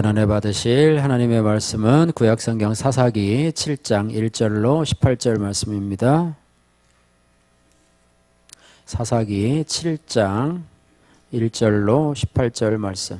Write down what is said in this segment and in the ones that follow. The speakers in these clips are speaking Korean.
은혜 받으실 하나님의 말씀은 구약성경 사사기 7장 1절로 18절 말씀입니다. 사사기 7장 1절로 18절 말씀.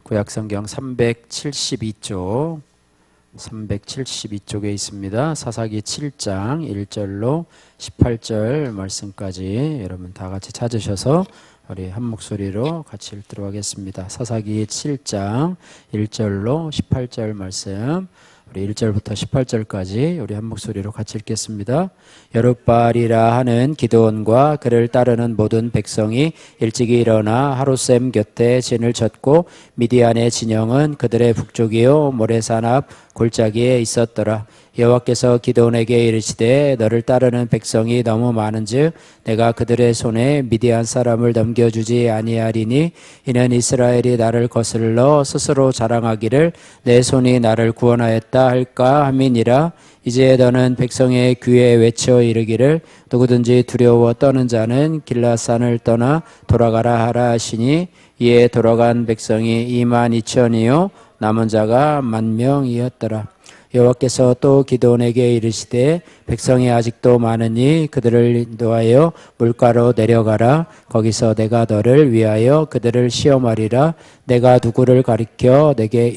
구약성경 372쪽에 있습니다. 사사기 7장 1절로 18절 말씀까지 여러분 다 같이 찾으셔서 우리 한 목소리로 같이 읽도록 하겠습니다. 사사기 7장 1절로 18절 말씀, 우리 1절부터 18절까지 우리 한 목소리로 같이 읽겠습니다. 여룻바알이라 하는 기드온과 그를 따르는 모든 백성이 일찍이 일어나 하룻샘 곁에 진을 쳤고 미디안의 진영은 그들의 북쪽이요 모레산 앞 골짜기에 있었더라. 여호와께서 기드온에게 이르시되 너를 따르는 백성이 너무 많은즉 내가 그들의 손에 미디안 사람을 넘겨주지 아니하리니 이는 이스라엘이 나를 거슬러 스스로 자랑하기를 내 손이 나를 구원하였다 할까 함이니라. 이제 너는 백성의 귀에 외쳐 이르기를 누구든지 두려워 떠는 자는 길라산을 떠나 돌아가라 하라 하시니 이에 돌아간 백성이 22,000이요 남은 자가 10,000명이었더라. 여호와께서 또 기드온에게 이르시되 백성이 아직도 많으니 그들을 인도하여 물가로 내려가라. 거기서 내가 너를 위하여 그들을 시험하리라. 내가 누구를 가리켜 내게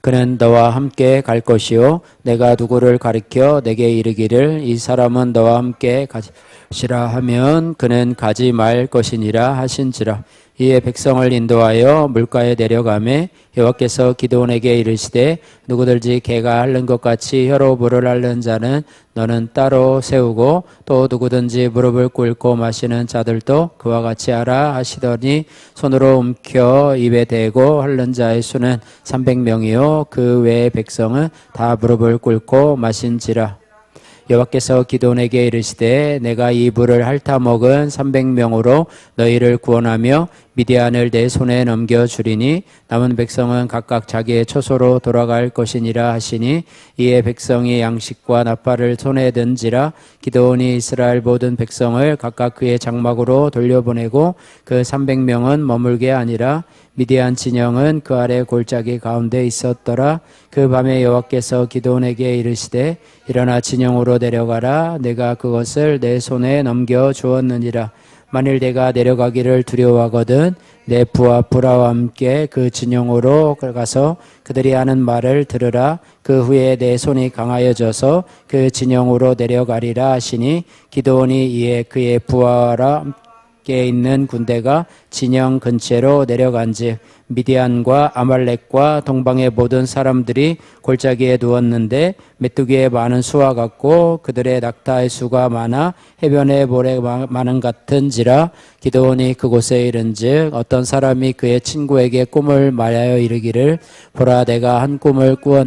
그는 너와 함께 갈 것이요 내가 누구를 가리켜 내게 이르기를 이 사람은 너와 함께 가시라 하면 그는 가지 말 것이니라 하신지라. 이에 백성을 인도하여 물가에 내려가매 여호와께서 기드온에게 이르시되 누구든지 개가 앓는 것 같이 혀로 물을 앓는 자는 너는 따로 세우고 또 누구든지 무릎을 꿇고 마시는 자들도 그와 같이 하라 하시더니 손으로 움켜 입에 대고 핥는 자의 수는 300명이요 그 외의 백성은 다 무릎을 꿇고 마신지라. 여호와께서 기드온에게 이르시되 내가 이 물을 핥아 먹은 300명으로 너희를 구원하며 미디안을 내 손에 넘겨주리니 남은 백성은 각각 자기의 처소로 돌아갈 것이니라 하시니 이에 백성이 양식과 나팔을 손에 든지라. 기드온이 이스라엘 모든 백성을 각각 그의 장막으로 돌려보내고 그 300명은 머물게 아니라 미디안 진영은 그 아래 골짜기 가운데 있었더라. 그 밤에 여호와께서 기드온에게 이르시되 일어나 진영으로 내려가라. 내가 그것을 내 손에 넘겨 주었느니라. 만일 내가 내려가기를 두려워하거든 내 부하 브라와 함께 그 진영으로 가서 그들이 하는 말을 들으라. 그 후에 내 손이 강하여져서 그 진영으로 내려가리라 하시니 기드온이 이에 그의 부하와 함께 있는 군대가 진영 근처로 내려간즉 미디안과 아말렉과 동방의 모든 사람들이 골짜기에 누웠는데 메뚜기의 많은 수와 같고 그들의 낙타의 수가 많아 해변의 모래 많은 같은지라. 기드온이 그곳에 이른즉 어떤 사람이 그의 친구에게 꿈을 말하여 이르기를 보라 내가 한 꿈을 꾸었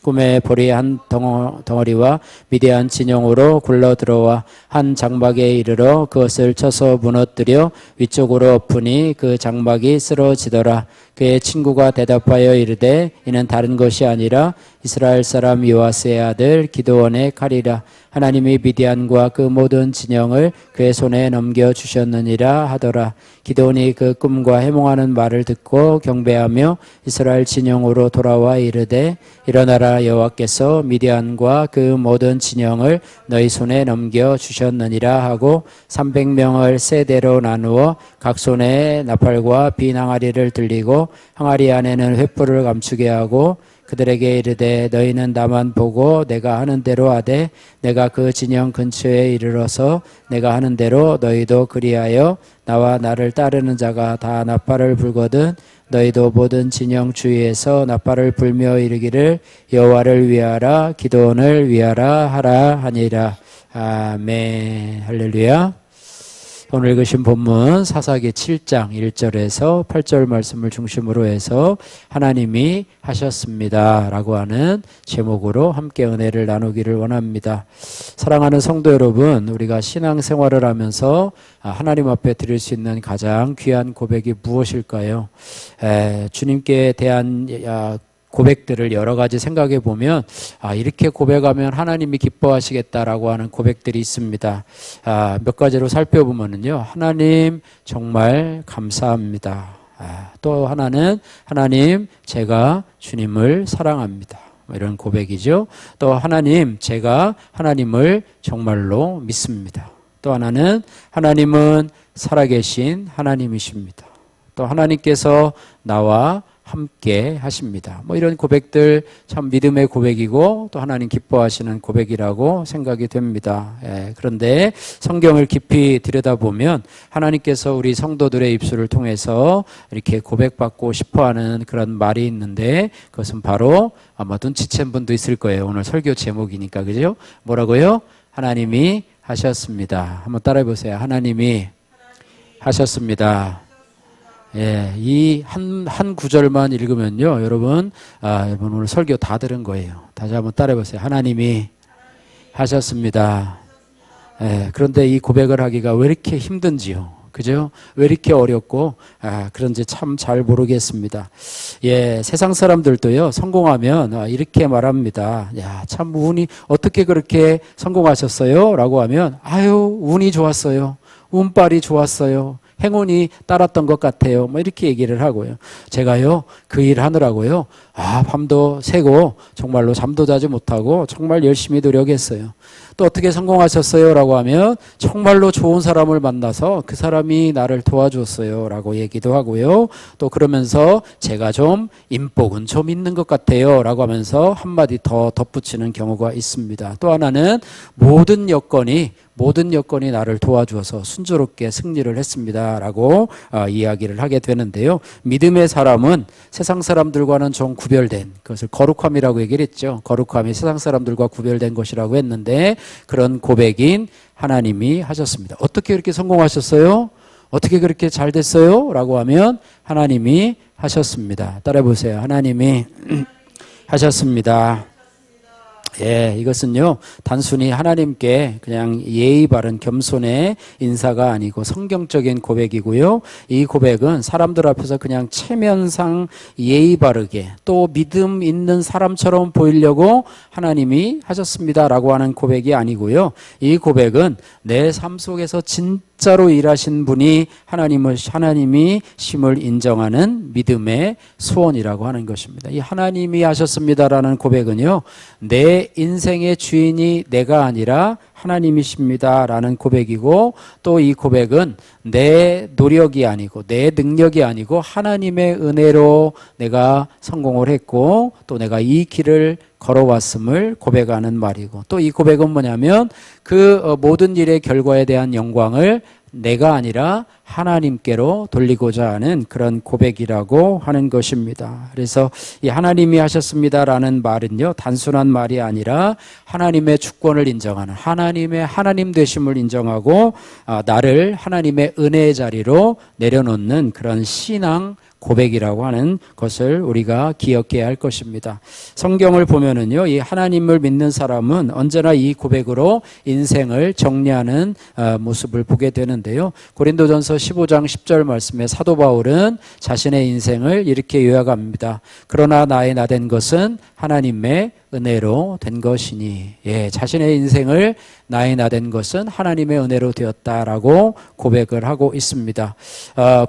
꿈에 볼이 한 덩어리와 미디안 진영으로 굴러 들어와 한 장막에 이르러 그것을 쳐서 무너뜨려 위쪽으로 엎으니 그 장막이 쓰러지더라. 그의 친구가 대답하여 이르되 이는 다른 것이 아니라 이스라엘 사람 요아스의 아들 기드온의 칼이라. 하나님이 미디안과 그 모든 진영을 그의 손에 넘겨주셨느니라 하더라. 기드온이 그 꿈과 해몽하는 말을 듣고 경배하며 이스라엘 진영으로 돌아와 이르되 일어나라 여호와께서 미디안과 그 모든 진영을 너희 손에 넘겨주셨느니라 하고 300명을 세 대로 나누어 각 손에 나팔과 빈 항아리를 들리고 항아리 안에는 횃불을 감추게 하고 그들에게 이르되 너희는 나만 보고 내가 하는 대로 하되 내가 그 진영 근처에 이르러서 내가 하는 대로 너희도 그리하여 나와 나를 따르는 자가 다 나팔을 불거든 너희도 모든 진영 주위에서 나팔을 불며 이르기를 여호와를 위하라 기드온을 위하라 하라 하니라. 아멘. 할렐루야. 오늘 읽으신 본문 사사기 7장 1절에서 8절 말씀을 중심으로 해서 하나님이 하셨습니다 라고 하는 제목으로 함께 은혜를 나누기를 원합니다. 사랑하는 성도 여러분, 우리가 신앙생활을 하면서 하나님 앞에 드릴 수 있는 가장 귀한 고백이 무엇일까요? 주님께 대한 고백들을 여러 가지 생각해 보면 이렇게 고백하면 하나님이 기뻐하시겠다라고 하는 고백들이 있습니다. 몇 가지로 살펴보면요. 하나님 정말 감사합니다. 또 하나는 하나님 제가 주님을 사랑합니다. 이런 고백이죠. 또 하나님 제가 하나님을 정말로 믿습니다. 또 하나는 하나님은 살아계신 하나님이십니다. 또 하나님께서 나와 함께 하십니다. 이런 고백들 참 믿음의 고백이고 또 하나님 기뻐하시는 고백이라고 생각이 됩니다. 그런데 성경을 깊이 들여다보면 하나님께서 우리 성도들의 입술을 통해서 이렇게 고백받고 싶어하는 그런 말이 있는데 그것은 바로 아마 눈치챈 분도 있을 거예요. 오늘 설교 제목이니까 그죠? 뭐라고요? 하나님이 하셨습니다. 한번 따라해 보세요. 하나님이 하셨습니다. 이 한 구절만 읽으면요, 여러분 오늘 설교 다 들은 거예요. 다시 한번 따라해보세요. 하나님이 하셨습니다. 그런데 이 고백을 하기가 왜 이렇게 힘든지요? 그죠? 왜 이렇게 어렵고 그런지 참 잘 모르겠습니다. 세상 사람들도요, 성공하면 이렇게 말합니다. 야, 참 운이 어떻게 그렇게 성공하셨어요? 라고 하면 운이 좋았어요. 운빨이 좋았어요. 행운이 따랐던 것 같아요. 이렇게 얘기를 하고요. 제가요, 그 일 하느라고요, 밤도 새고 정말로 잠도 자지 못하고 정말 열심히 노력했어요. 또 어떻게 성공하셨어요? 라고 하면 정말로 좋은 사람을 만나서 그 사람이 나를 도와줬어요. 라고 얘기도 하고요. 또 그러면서 제가 좀 인복은 좀 있는 것 같아요. 라고 하면서 한마디 더 덧붙이는 경우가 있습니다. 또 하나는 모든 여건이 나를 도와주어서 순조롭게 승리를 했습니다. 라고 이야기를 하게 되는데요. 믿음의 사람은 세상 사람들과는 좀 구별된, 그것을 거룩함이라고 얘기를 했죠. 거룩함이 세상 사람들과 구별된 것이라고 했는데 그런 고백인 하나님이 하셨습니다. 어떻게 그렇게 성공하셨어요? 어떻게 그렇게 잘 됐어요? 라고 하면 하나님이 하셨습니다. 따라해 보세요. 하나님이 하셨습니다. 이것은요, 단순히 하나님께 그냥 예의 바른 겸손의 인사가 아니고 성경적인 고백이고요. 이 고백은 사람들 앞에서 그냥 체면상 예의 바르게 또 믿음 있는 사람처럼 보이려고 하나님이 하셨습니다라고 하는 고백이 아니고요. 이 고백은 내 삶 속에서 진짜로 일하신 분이 하나님이 심을 인정하는 믿음의 소원이라고 하는 것입니다. 이 하나님이 하셨습니다라는 고백은요, 내 인생의 주인이 내가 아니라 하나님이십니다라는 고백이고, 또 이 고백은 내 노력이 아니고 내 능력이 아니고 하나님의 은혜로 내가 성공을 했고 또 내가 이 길을 걸어왔음을 고백하는 말이고, 또 이 고백은 뭐냐면 그 모든 일의 결과에 대한 영광을 내가 아니라 하나님께로 돌리고자 하는 그런 고백이라고 하는 것입니다. 그래서 이 하나님이 하셨습니다라는 말은요, 단순한 말이 아니라 하나님의 주권을 인정하는, 하나님의 하나님 되심을 인정하고 나를 하나님의 은혜의 자리로 내려놓는 그런 신앙 고백이라고 하는 것을 우리가 기억해야 할 것입니다. 성경을 보면은요, 이 하나님을 믿는 사람은 언제나 이 고백으로 인생을 정리하는 모습을 보게 되는데요. 고린도전서 15장 10절 말씀에 사도 바울은 자신의 인생을 이렇게 요약합니다. 그러나 나의 나된 것은 하나님의 은혜로 된 것이니, 자신의 인생을 나의 나된 것은 하나님의 은혜로 되었다라고 고백을 하고 있습니다.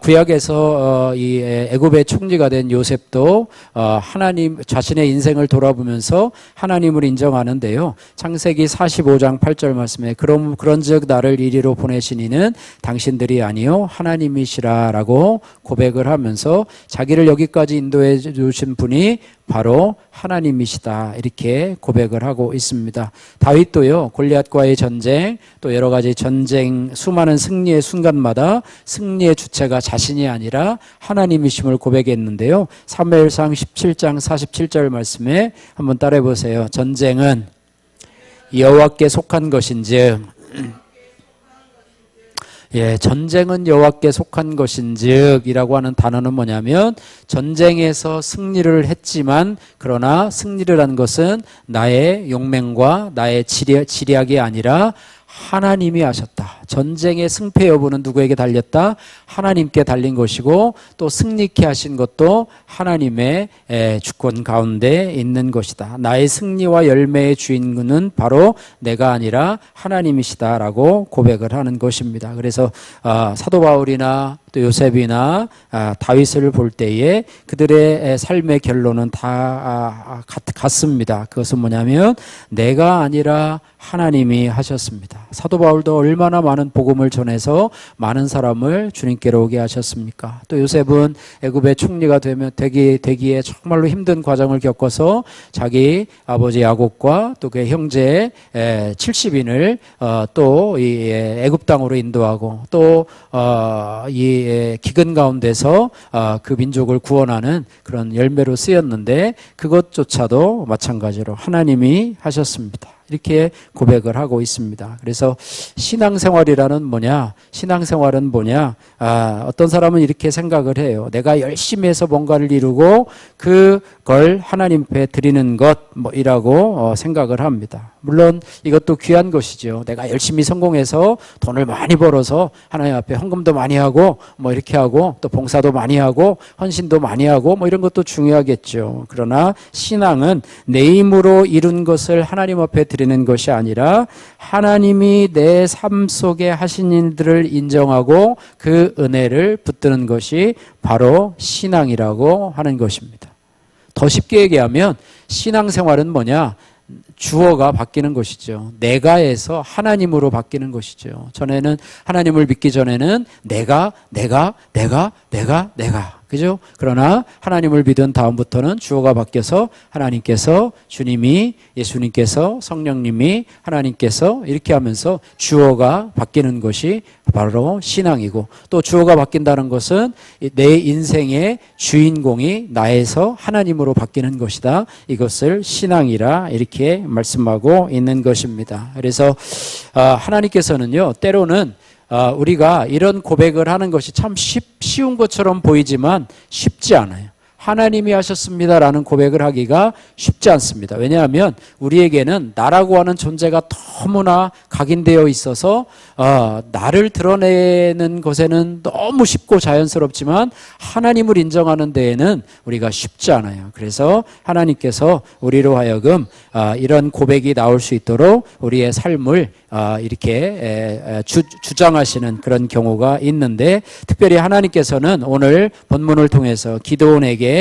구약에서 이 애굽의 총리가 된 요셉도 하나님 자신의 인생을 돌아보면서 하나님을 인정하는데요. 창세기 45장 8절 말씀에 그런즉 나를 이리로 보내신 이는 당신들이 아니요 하나님이시라라고 고백을 하면서 자기를 여기까지 인도해 주신 분이 바로 하나님이시다, 이렇게 고백을 하고 있습니다. 다윗도요, 골리앗과의 전쟁, 또 여러 가지 전쟁, 수많은 승리의 순간마다 승리의 주체가 자신이 아니라 하나님이심을 고백했는데요. 사무엘상 17장 47절 말씀에 한번 따라해 보세요. 전쟁은 여호와께 속한 것인즉, 전쟁은 여호와께 속한 것인즉 이라고 하는 단어는 뭐냐면, 전쟁에서 승리를 했지만 그러나 승리를 한 것은 나의 용맹과 나의 지략이 아니라 하나님이 하셨다. 전쟁의 승패 여부는 누구에게 달렸다? 하나님께 달린 것이고, 또 승리케 하신 것도 하나님의 주권 가운데 있는 것이다. 나의 승리와 열매의 주인공은 바로 내가 아니라 하나님이시다라고 고백을 하는 것입니다. 그래서 사도 바울이나 또 요셉이나 다윗을 볼 때에 그들의 삶의 결론은 다 같습니다. 그것은 뭐냐면 내가 아니라 하나님이 하셨습니다. 사도 바울도 얼마나 많은 복음을 전해서 많은 사람을 주님께로 오게 하셨습니까? 또 요셉은 애굽의 총리가 되기에 정말로 힘든 과정을 겪어서 자기 아버지 야곱과 또 그 형제 70인을 또 이 애굽 땅으로 인도하고 또 이 기근 가운데서 그 민족을 구원하는 그런 열매로 쓰였는데 그것조차도 마찬가지로 하나님이 하셨습니다. 이렇게 고백을 하고 있습니다. 그래서 신앙생활이라는 뭐냐? 신앙생활은 뭐냐? 어떤 사람은 이렇게 생각을 해요. 내가 열심히 해서 뭔가를 이루고 그걸 하나님 앞에 드리는 것이라고 생각을 합니다. 물론 이것도 귀한 것이죠. 내가 열심히 성공해서 돈을 많이 벌어서 하나님 앞에 헌금도 많이 하고 뭐 이렇게 하고 또 봉사도 많이 하고 헌신도 많이 하고 뭐 이런 것도 중요하겠죠. 그러나 신앙은 내 힘으로 이룬 것을 하나님 앞에 드리는 것이 아니라 하나님이 내 삶 속에 하신 일들을 인정하고 그 은혜를 붙드는 것이 바로 신앙이라고 하는 것입니다. 더 쉽게 얘기하면 신앙생활은 뭐냐? 주어가 바뀌는 것이죠. 내가에서 하나님으로 바뀌는 것이죠. 전에는 하나님을 믿기 전에는 내가 그죠? 그러나 하나님을 믿은 다음부터는 주어가 바뀌어서 하나님께서, 주님이, 예수님께서, 성령님이, 하나님께서 이렇게 하면서 주어가 바뀌는 것이 바로 신앙이고, 또 주어가 바뀐다는 것은 내 인생의 주인공이 나에서 하나님으로 바뀌는 것이다. 이것을 신앙이라 이렇게 말씀하고 있는 것입니다. 그래서 하나님께서는요, 때로는 우리가 이런 고백을 하는 것이 참 쉬운 것처럼 보이지만 쉽지 않아요. 하나님이 하셨습니다라는 고백을 하기가 쉽지 않습니다. 왜냐하면 우리에게는 나라고 하는 존재가 너무나 각인되어 있어서 나를 드러내는 것에는 너무 쉽고 자연스럽지만 하나님을 인정하는 데에는 우리가 쉽지 않아요. 그래서 하나님께서 우리로 하여금 이런 고백이 나올 수 있도록 우리의 삶을 이렇게 주장하시는 그런 경우가 있는데, 특별히 하나님께서는 오늘 본문을 통해서 기드온에게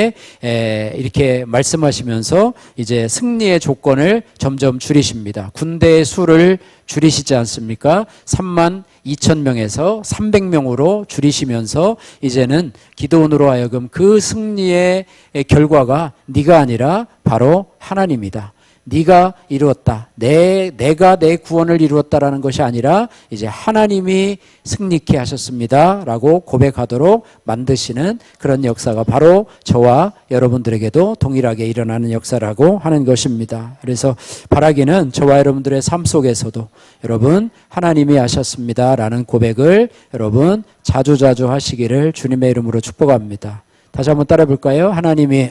이렇게 말씀하시면서 이제 승리의 조건을 점점 줄이십니다. 군대의 수를 줄이시지 않습니까? 32,000명에서 300명으로 줄이시면서 이제는 기드온으로 하여금 그 승리의 결과가 네가 아니라 바로 하나님이다. 네가 이루었다. 내가 내 구원을 이루었다라는 것이 아니라 이제 하나님이 승리케 하셨습니다. 라고 고백하도록 만드시는 그런 역사가 바로 저와 여러분들에게도 동일하게 일어나는 역사라고 하는 것입니다. 그래서 바라기는 저와 여러분들의 삶 속에서도 여러분 하나님이 하셨습니다. 라는 고백을 여러분 자주자주 하시기를 주님의 이름으로 축복합니다. 다시 한번 따라 볼까요? 하나님이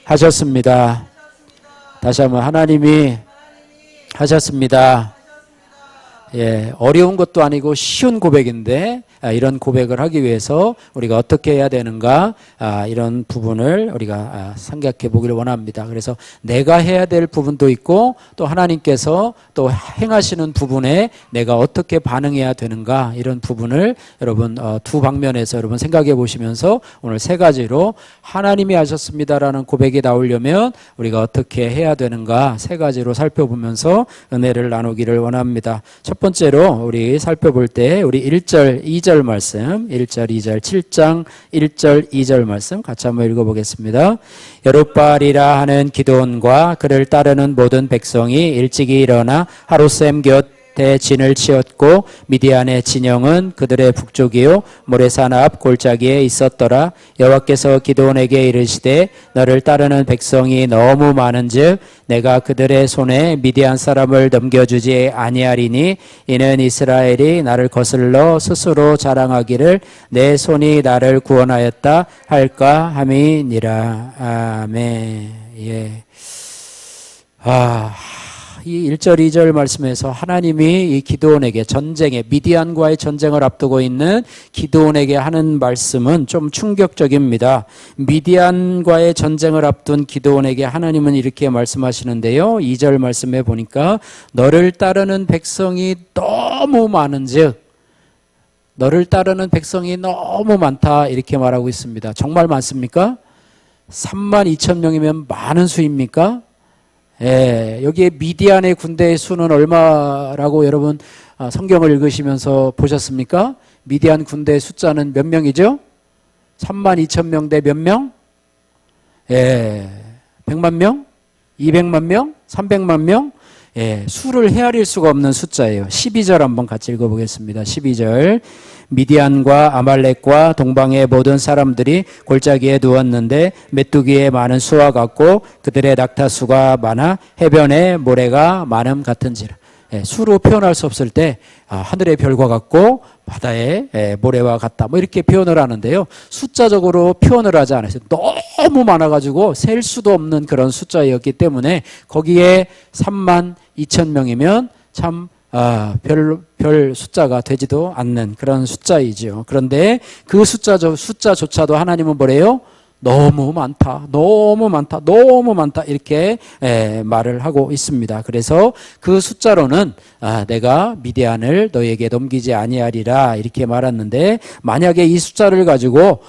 하셨습니다. 다시 한번 하나님이 하셨습니다. 예, 어려운 것도 아니고 쉬운 고백인데 이런 고백을 하기 위해서 우리가 어떻게 해야 되는가, 이런 부분을 우리가 생각해 보기를 원합니다. 그래서 내가 해야 될 부분도 있고 또 하나님께서 또 행하시는 부분에 내가 어떻게 반응해야 되는가, 이런 부분을 여러분 두 방면에서 여러분 생각해 보시면서 오늘 세 가지로 하나님이 하셨습니다라는 고백이 나오려면 우리가 어떻게 해야 되는가 세 가지로 살펴보면서 은혜를 나누기를 원합니다. 첫 번째로 우리 살펴볼 때 우리 1절, 2절 말씀, 1절, 2절, 7장 1절, 2절 말씀 같이 한번 읽어보겠습니다. 여룻바알이라 하는 기드온과 그를 따르는 모든 백성이 일찍이 일어나 하루샘 곁에 진을 치었고 미디안의 진영은 그들의 북쪽이요 모레산 앞 골짜기에 있었더라. 여호와께서 기드온에게 이르시되 너를 따르는 백성이 너무 많은즉 내가 그들의 손에 미디안 사람을 넘겨주지 아니하리니 이는 이스라엘이 나를 거슬러 스스로 자랑하기를 내 손이 나를 구원하였다 할까 함이니라. 아멘. 예. 이 1절, 2절 말씀에서 하나님이 이 기드온에게 전쟁에, 미디안과의 전쟁을 앞두고 있는 기드온에게 하는 말씀은 좀 충격적입니다. 미디안과의 전쟁을 앞둔 기드온에게 하나님은 이렇게 말씀하시는데요. 2절 말씀에 보니까 너를 따르는 백성이 너무 많은즉 너를 따르는 백성이 너무 많다 이렇게 말하고 있습니다. 정말 많습니까? 32,000명이면 많은 수입니까? 예, 여기에 미디안의 군대의 수는 얼마라고 여러분 성경을 읽으시면서 보셨습니까? 미디안 군대의 숫자는 몇 명이죠? 32,000명 대 몇 명? 예, 100만 명? 200만 명? 300만 명? 예, 수를 헤아릴 수가 없는 숫자예요. 12절 한번 같이 읽어보겠습니다. 12절. 미디안과 아말렉과 동방의 모든 사람들이 골짜기에 누웠는데 메뚜기의 많은 수와 같고 그들의 낙타수가 많아 해변에 모래가 많음 같은지라. 예, 수로 표현할 수 없을 때 하늘의 별과 같고 바다의 모래와 같다 뭐 이렇게 표현을 하는데요. 숫자적으로 표현을 하지 않았어요. 너무 많아가지고 셀 수도 없는 그런 숫자였기 때문에 거기에 32,000명이면 참 별 숫자가 되지도 않는 그런 숫자이죠. 그런데 그 숫자조차도 하나님은 뭐래요? 너무 많다, 너무 많다, 너무 많다 이렇게 말을 하고 있습니다. 그래서 그 숫자로는 내가 미디안을 너희에게 넘기지 아니하리라 이렇게 말했는데 만약에 이 숫자를 가지고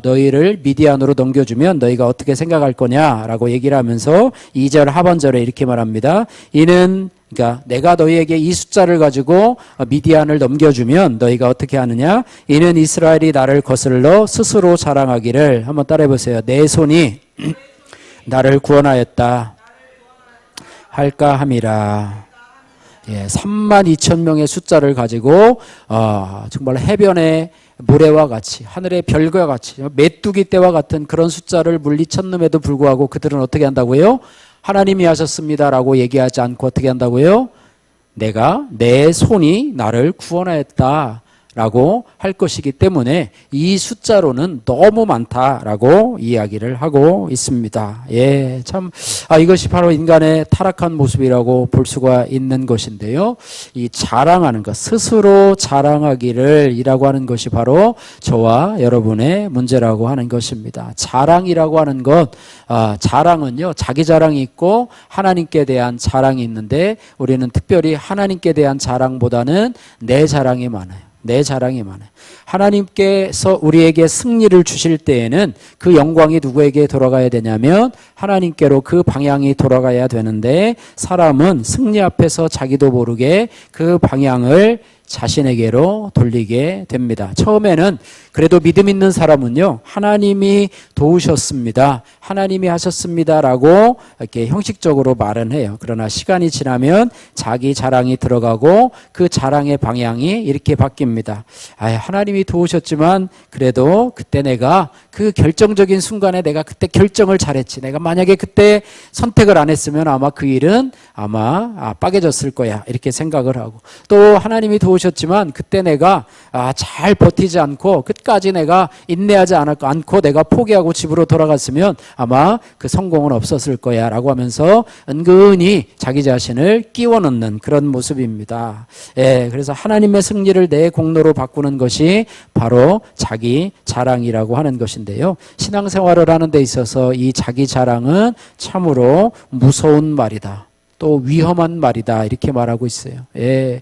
너희를 미디안으로 넘겨주면 너희가 어떻게 생각할 거냐라고 얘기를 하면서 2절 하반절에 이렇게 말합니다. 그러니까 내가 너희에게 이 숫자를 가지고 미디안을 넘겨주면 너희가 어떻게 하느냐? 이는 이스라엘이 나를 거슬러 스스로 자랑하기를 한번 따라해 보세요. 내 손이 나를 구원하였다 할까 함이라. 예, 32,000명의 숫자를 가지고 정말 해변의 모래와 같이 하늘의 별과 같이 메뚜기 떼와 같은 그런 숫자를 물리쳤음에도 불구하고 그들은 어떻게 한다고요? 하나님이 하셨습니다라고 얘기하지 않고 어떻게 한다고요? 내가 내 손이 나를 구원하였다 라고 할 것이기 때문에 이 숫자로는 너무 많다라고 이야기를 하고 있습니다. 예, 참 이것이 바로 인간의 타락한 모습이라고 볼 수가 있는 것인데요. 이 자랑하는 것, 스스로 자랑하기를 이라고 하는 것이 바로 저와 여러분의 문제라고 하는 것입니다. 자랑이라고 하는 것, 자랑은요 자기 자랑이 있고 하나님께 대한 자랑이 있는데 우리는 특별히 하나님께 대한 자랑보다는 내 자랑이 많아요. 내 자랑이 많아요. 하나님께서 우리에게 승리를 주실 때에는 그 영광이 누구에게 돌아가야 되냐면 하나님께로 그 방향이 돌아가야 되는데 사람은 승리 앞에서 자기도 모르게 그 방향을 자신에게로 돌리게 됩니다. 처음에는 그래도 믿음 있는 사람은요, 하나님이 도우셨습니다. 하나님이 하셨습니다라고 이렇게 형식적으로 말은 해요. 그러나 시간이 지나면 자기 자랑이 들어가고 그 자랑의 방향이 이렇게 바뀝니다. 하나님이 도우셨지만 그래도 그때 내가 그 결정적인 순간에 내가 그때 결정을 잘했지. 내가 만약에 그때 선택을 안 했으면 아마 그 일은 아마 빠개졌을 거야. 이렇게 생각을 하고 또 하나님이 도우셨지만 그때 내가 잘 버티지 않고 끝까지 내가 인내하지 않고 내가 포기하고 집으로 돌아갔으면 아마 그 성공은 없었을 거야 라고 하면서 은근히 자기 자신을 끼워 넣는 그런 모습입니다. 예, 그래서 하나님의 승리를 내 공로로 바꾸는 것이 바로 자기 자랑이라고 하는 것인데요. 신앙생활을 하는 데 있어서 이 자기 자랑은 참으로 무서운 말이다. 또 위험한 말이다 이렇게 말하고 있어요. 예.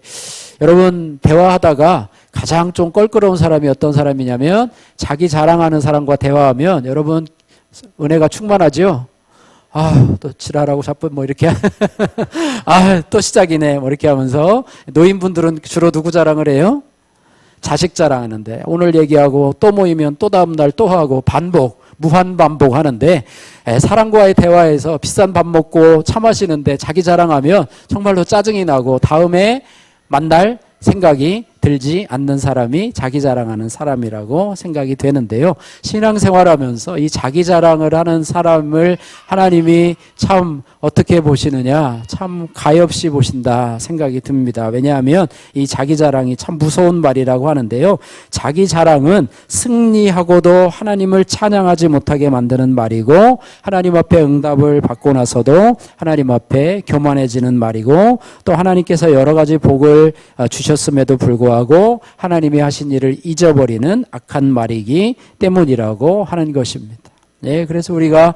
여러분 대화하다가 가장 좀 껄끄러운 사람이 어떤 사람이냐면 자기 자랑하는 사람과 대화하면 여러분 은혜가 충만하죠. 또 지랄하고 자꾸 뭐 이렇게 또 시작이네 뭐 이렇게 하면서 노인분들은 주로 누구 자랑을 해요? 자식 자랑하는데 오늘 얘기하고 또 모이면 또 다음 날 또 하고 무한 반복하는데 사람과의 대화에서 비싼 밥 먹고 차 마시는데 자기 자랑하면 정말로 짜증이 나고 다음에 만날 생각이 들지 않는 사람이 자기 자랑하는 사람이라고 생각이 되는데요. 신앙생활하면서 이 자기 자랑을 하는 사람을 하나님이 참 어떻게 보시느냐, 참 가엾이 보신다 생각이 듭니다. 왜냐하면 이 자기 자랑이 참 무서운 말이라고 하는데요. 자기 자랑은 승리하고도 하나님을 찬양하지 못하게 만드는 말이고 하나님 앞에 응답을 받고 나서도 하나님 앞에 교만해지는 말이고 또 하나님께서 여러 가지 복을 주셨음에도 불구하고 하나님이 하신 일을 잊어버리는 악한 말이기 때문이라고 하는 것입니다. 네, 그래서 우리가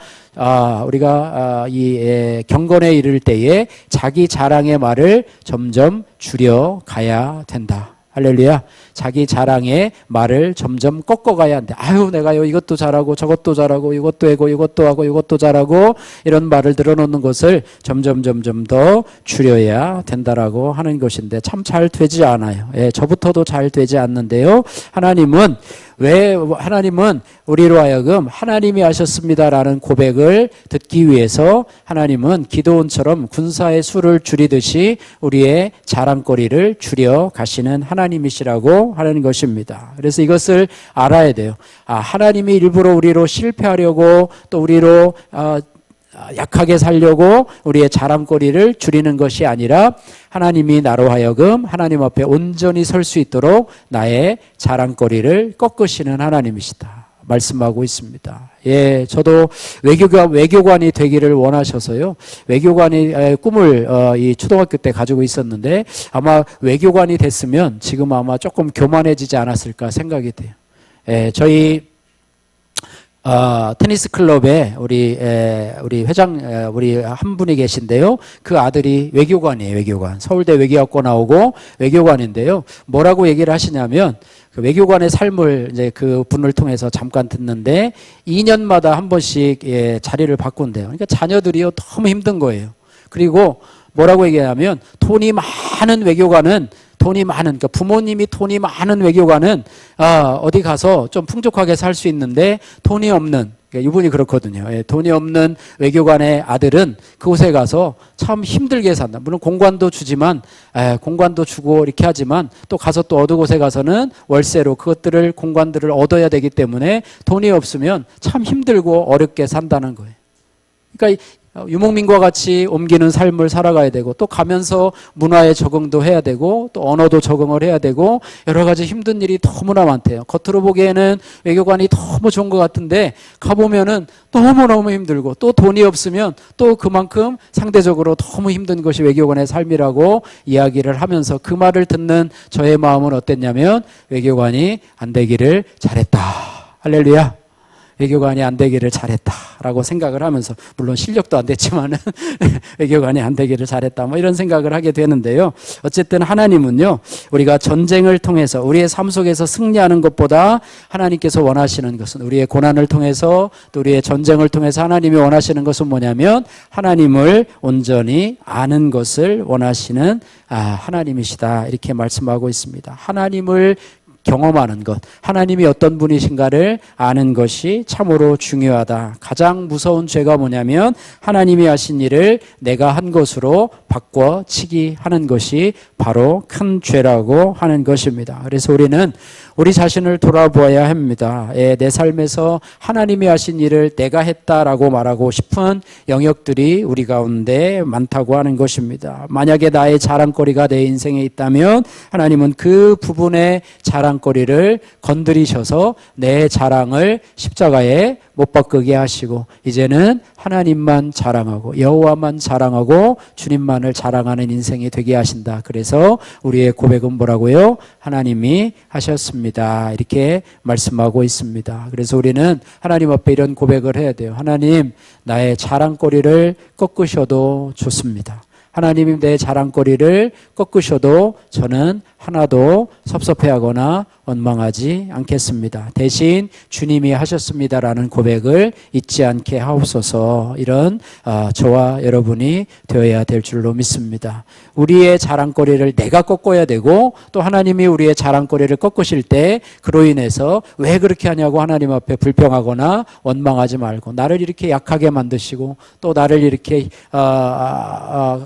이 경건에 이를 때에 자기 자랑의 말을 점점 줄여 가야 된다. 할렐루야. 자기 자랑의 말을 점점 꺾어가야 한대. 아유, 내가요, 이것도 잘하고 저것도 잘하고 이것도 하고 이것도 하고 이것도 잘하고 이런 말을 들어놓는 것을 점점 더 줄여야 된다라고 하는 것인데 참 잘 되지 않아요. 예, 저부터도 잘 되지 않는데요. 하나님은 우리로 하여금 하나님이 하셨습니다라는 고백을 듣기 위해서 하나님은 기드온처럼 군사의 수를 줄이듯이 우리의 자랑거리를 줄여 가시는 하나님이시라고 하는 것입니다. 그래서 이것을 알아야 돼요. 하나님이 일부러 우리로 실패하려고 또 우리로 약하게 살려고 우리의 자랑거리를 줄이는 것이 아니라 하나님이 나로 하여금 하나님 앞에 온전히 설 수 있도록 나의 자랑거리를 꺾으시는 하나님이시다 말씀하고 있습니다. 예, 저도 외교관이 되기를 원하셔서요. 외교관이 꿈을 이 초등학교 때 가지고 있었는데 아마 외교관이 됐으면 지금 아마 조금 교만해지지 않았을까 생각이 돼요. 예, 저희 테니스 클럽에 우리 회장, 우리 한 분이 계신데요. 그 아들이 외교관이에요, 외교관. 서울대 외교학과 나오고 외교관인데요. 뭐라고 얘기를 하시냐면, 그 외교관의 삶을 이제 그 분을 통해서 잠깐 듣는데, 2년마다 한 번씩 자리를 바꾼대요. 그러니까 자녀들이요, 너무 힘든 거예요. 그리고 뭐라고 얘기하냐면, 돈이 많은 외교관은 그러니까 부모님이 돈이 많은 외교관은 어디 가서 좀 풍족하게 살 수 있는데 돈이 없는, 그러니까 이분이 그렇거든요. 예, 돈이 없는 외교관의 아들은 그곳에 가서 참 힘들게 산다. 물론 공관도 주지만 공관도 주고 이렇게 하지만 또 가서 또 어느 곳에 가서는 월세로 그것들을 공관들을 얻어야 되기 때문에 돈이 없으면 참 힘들고 어렵게 산다는 거예요. 그러니까 유목민과 같이 옮기는 삶을 살아가야 되고 또 가면서 문화에 적응도 해야 되고 또 언어도 적응을 해야 되고 여러 가지 힘든 일이 너무나 많대요. 겉으로 보기에는 외교관이 너무 좋은 것 같은데 가보면은 너무너무 힘들고 또 돈이 없으면 또 그만큼 상대적으로 너무 힘든 것이 외교관의 삶이라고 이야기를 하면서 그 말을 듣는 저의 마음은 어땠냐면 외교관이 안 되기를 잘했다. 할렐루야. 외교관이 안 되기를 잘했다라고 생각을 하면서 물론 실력도 안 됐지만은 외교관이 안 되기를 잘했다 뭐 이런 생각을 하게 되는데요. 어쨌든 하나님은요 우리가 전쟁을 통해서 우리의 삶 속에서 승리하는 것보다 하나님께서 원하시는 것은 우리의 고난을 통해서 또 우리의 전쟁을 통해서 하나님이 원하시는 것은 뭐냐면 하나님을 온전히 아는 것을 원하시는 하나님이시다 이렇게 말씀하고 있습니다. 하나님을 경험하는 것, 하나님이 어떤 분이신가를 아는 것이 참으로 중요하다. 가장 무서운 죄가 뭐냐면 하나님이 하신 일을 내가 한 것으로 바꿔치기 하는 것이 바로 큰 죄라고 하는 것입니다. 그래서 우리는 우리 자신을 돌아보아야 합니다. 내 삶에서 하나님이 하신 일을 내가 했다라고 말하고 싶은 영역들이 우리 가운데 많다고 하는 것입니다. 만약에 나의 자랑거리가 내 인생에 있다면 하나님은 그 부분의 자랑거리를 건드리셔서 내 자랑을 십자가에 못 바꾸게 하시고 이제는 하나님만 자랑하고 여호와만 자랑하고 주님만을 자랑하는 인생이 되게 하신다. 그래서 우리의 고백은 뭐라고요? 하나님이 하셨습니다. 이렇게 말씀하고 있습니다. 그래서 우리는 하나님 앞에 이런 고백을 해야 돼요. 하나님, 나의 자랑거리를 꺾으셔도 좋습니다. 하나님이 내 자랑거리를 꺾으셔도 저는 하나도 섭섭해하거나 원망하지 않겠습니다. 대신 주님이 하셨습니다라는 고백을 잊지 않게 하옵소서. 이런 저와 여러분이 되어야 될 줄로 믿습니다. 우리의 자랑거리를 내가 꺾어야 되고 또 하나님이 우리의 자랑거리를 꺾으실 때 그로 인해서 왜 그렇게 하냐고 하나님 앞에 불평하거나 원망하지 말고 나를 이렇게 약하게 만드시고 또 나를 이렇게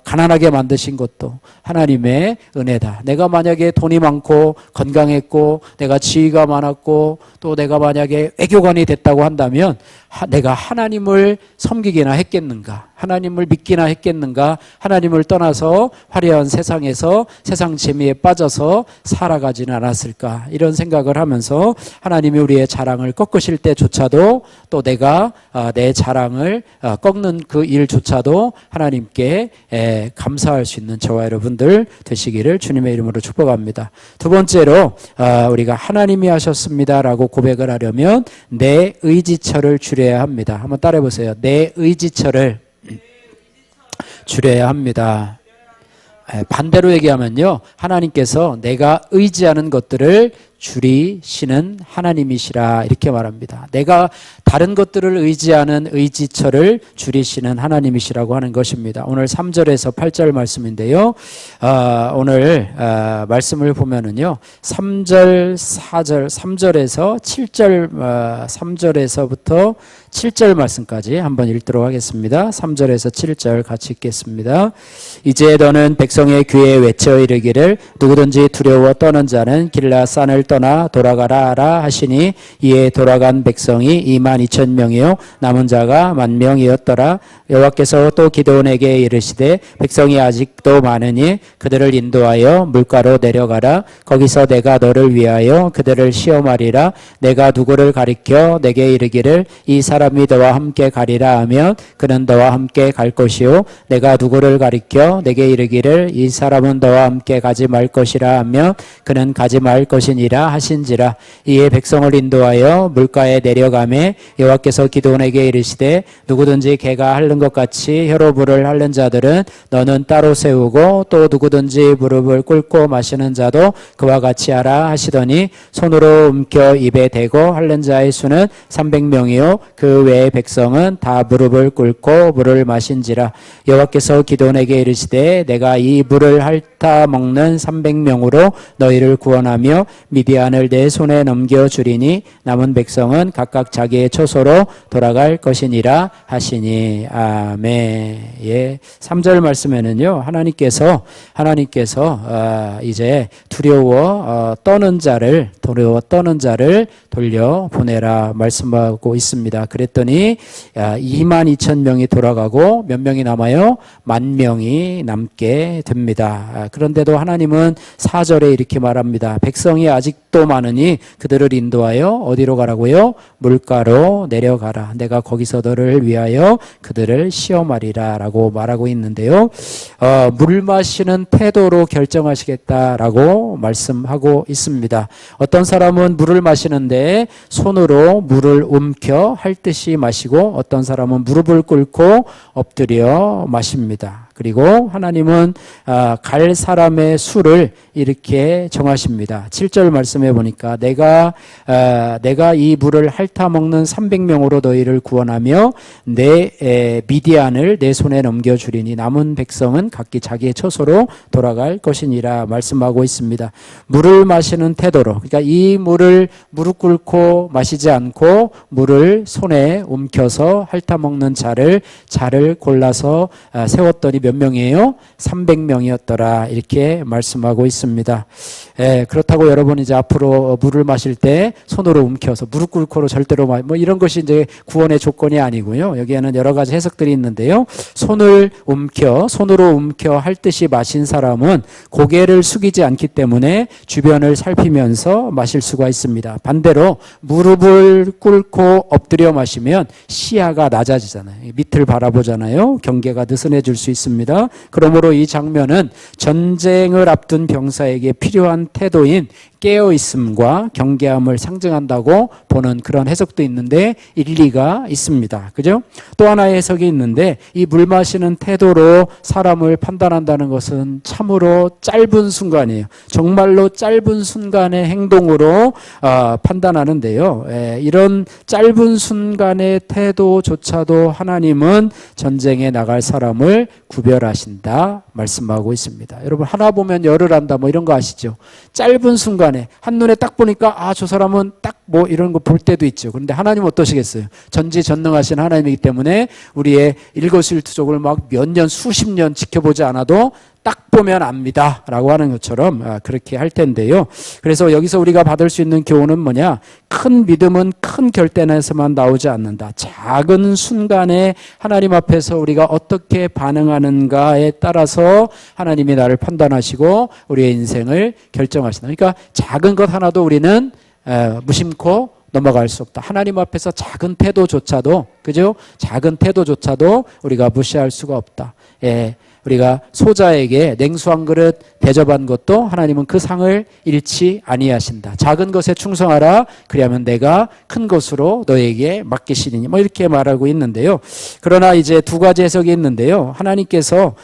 가난하게 만드신 것도 하나님의 은혜다. 내가 만약에 돈이 많고 건강했고 내가 지위가 많았고 또 내가 만약에 외교관이 됐다고 한다면 내가 하나님을 섬기기나 했겠는가? 하나님을 믿기나 했겠는가? 하나님을 떠나서 화려한 세상에서 세상 재미에 빠져서 살아가지는 않았을까? 이런 생각을 하면서 하나님이 우리의 자랑을 꺾으실 때조차도 또 내가 내 자랑을 꺾는 그 일조차도 하나님께 감사할 수 있는 저와 여러분들 되시기를 주님의 이름으로 축복합니다. 두 번째로 우리가 하나님이 하셨습니다라고 고백을 하려면 내 의지처를 줄여야 합니다. 한번 따라해 보세요. 내 의지처를 줄여야 합니다. 반대로 얘기하면요, 하나님께서 내가 의지하는 것들을 줄이시는 하나님이시라 이렇게 말합니다. 내가 다른 것들을 의지하는 의지처를 줄이시는 하나님이시라고 하는 것입니다. 오늘 3절에서 8절 말씀인데요. 오늘 말씀을 보면은요, 3절, 4절, 3절에서 7절, 3절에서부터 7절 말씀까지 한번 읽도록 하겠습니다. 3절에서 7절 같이 읽겠습니다. 이제 너는 백성의 귀에 외쳐 이르기를 누구든지 두려워 떠는 자는 길라산을 떠나 돌아가라 하라 하시니 이에 돌아간 백성이 22,000명이요 남은 자가 10,000명이었더라. 여호와께서 또 기드온에게 이르시되 백성이 아직도 많으니 그들을 인도하여 물가로 내려가라. 거기서 내가 너를 위하여 그들을 시험하리라. 내가 누구를 가리켜 내게 이르기를 이 사람이 너와 함께 가리라 하면 그는 너와 함께 갈 것이요 내가 누구를 가리켜 내게 이르기를 이 사람은 너와 함께 가지 말 것이라 하면 그는 가지 말 것이니라 하신지라. 이에 백성을 인도하여 물가에 내려가매 여호와께서 기드온에게 이르시되 누구든지 개가 핥는 것 같이 혀로 물을 핥는 자들은 너는 따로 세우고 또 누구든지 무릎을 꿇고 마시는 자도 그와 같이 하라 하시더니 손으로 움켜 입에 대고 핥는 자의 수는 300명이요 그 외의 백성은 다 무릎을 꿇고 물을 마신지라. 여호와께서 기드온에게 이르시되 내가 이 물을 핥아 먹는 300명으로 너희를 구원하며 미디안을 내 손에 넘겨주리니 남은 백성은 각각 자기의 처소로 돌아갈 것이니라 하시니. 아멘. 예. 3절 말씀에는요, 하나님께서 이제 두려워 떠는 자를 돌려보내라 말씀하고 있습니다. 그랬더니 22,000명이 돌아가고 몇 명이 남아요? 10,000명이 남게 됩니다. 그런데도 하나님은 4절에 이렇게 말합니다. 백성이 아직도 많으니 그들을 인도하여 어디로 가라고요? 물가로 내려가라. 내가 거기서 너를 위하여 그들을 시험하리라 라고 말하고 있는데요. 물 마시는 태도로 결정하시겠다라고 말씀하고 있습니다. 어떤 사람은 물을 마시는데 손으로 물을 움켜 핥듯이 마시고 어떤 사람은 무릎을 꿇고 엎드려 마십니다. 그리고 하나님은 갈 사람의 수를 이렇게 정하십니다. 7절 말씀해 보니까 내가 이 물을 핥아 먹는 300명으로 너희를 구원하며 내 미디안을 내 손에 넘겨주리니 남은 백성은 각기 자기의 처소로 돌아갈 것이니라 말씀하고 있습니다. 물을 마시는 태도로, 그러니까 이 물을 무릎 꿇고 마시지 않고 물을 손에 움켜서 핥아 먹는 자를 골라서 세웠더니 몇 명이에요? 300명이었더라 이렇게 말씀하고 있습니다. 그렇다고 여러분 이제 앞으로 물을 마실 때 손으로 움켜서 무릎 꿇고로 절대로 뭐 이런 것이 이제 구원의 조건이 아니고요. 여기에는 여러 가지 해석들이 있는데요. 손으로 움켜 핥듯이 마신 사람은 고개를 숙이지 않기 때문에 주변을 살피면서 마실 수가 있습니다. 반대로 무릎을 꿇고 엎드려 마시면 시야가 낮아지잖아요. 밑을 바라보잖아요. 경계가 느슨해질 수 있습니다. 그러므로 이 장면은 전쟁을 앞둔 병사에게 필요한 태도인 깨어있음과 경계함을 상징한다고 보는 그런 해석도 있는데 일리가 있습니다. 그죠? 또 하나의 해석이 있는데 이 물 마시는 태도로 사람을 판단한다는 것은 참으로 짧은 순간이에요. 정말로 짧은 순간의 행동으로 판단하는데요. 이런 짧은 순간의 태도조차도 하나님은 전쟁에 나갈 사람을 구별하신다 말씀하고 있습니다. 여러분 하나 보면 열을 안다 뭐 이런 거 아시죠? 짧은 순간에 한눈에 딱 보니까 저 사람은 딱 뭐 이런 거 볼 때도 있죠. 그런데 하나님은 어떠시겠어요? 전지전능하신 하나님이기 때문에 우리의 일거수일투족을 막 몇 년 수십 년 지켜보지 않아도 딱 보면 압니다 라고 하는 것처럼 그렇게 할 텐데요. 그래서 여기서 우리가 받을 수 있는 교훈은 뭐냐? 큰 믿음은 큰 결단에서만 나오지 않는다. 작은 순간에 하나님 앞에서 우리가 어떻게 반응하는가에 따라서 하나님이 나를 판단하시고 우리의 인생을 결정하신다. 그러니까 작은 것 하나도 우리는 무심코 넘어갈 수 없다. 하나님 앞에서 작은 태도조차도, 그죠? 작은 태도조차도 우리가 무시할 수가 없다. 우리가 소자에게 냉수 한 그릇 대접한 것도 하나님은 그 상을 잃지 아니하신다. 작은 것에 충성하라. 그리하면 내가 큰 것으로 너에게 맡기시리니. 뭐 이렇게 말하고 있는데요. 그러나 이제 두 가지 해석이 있는데요. 하나님께서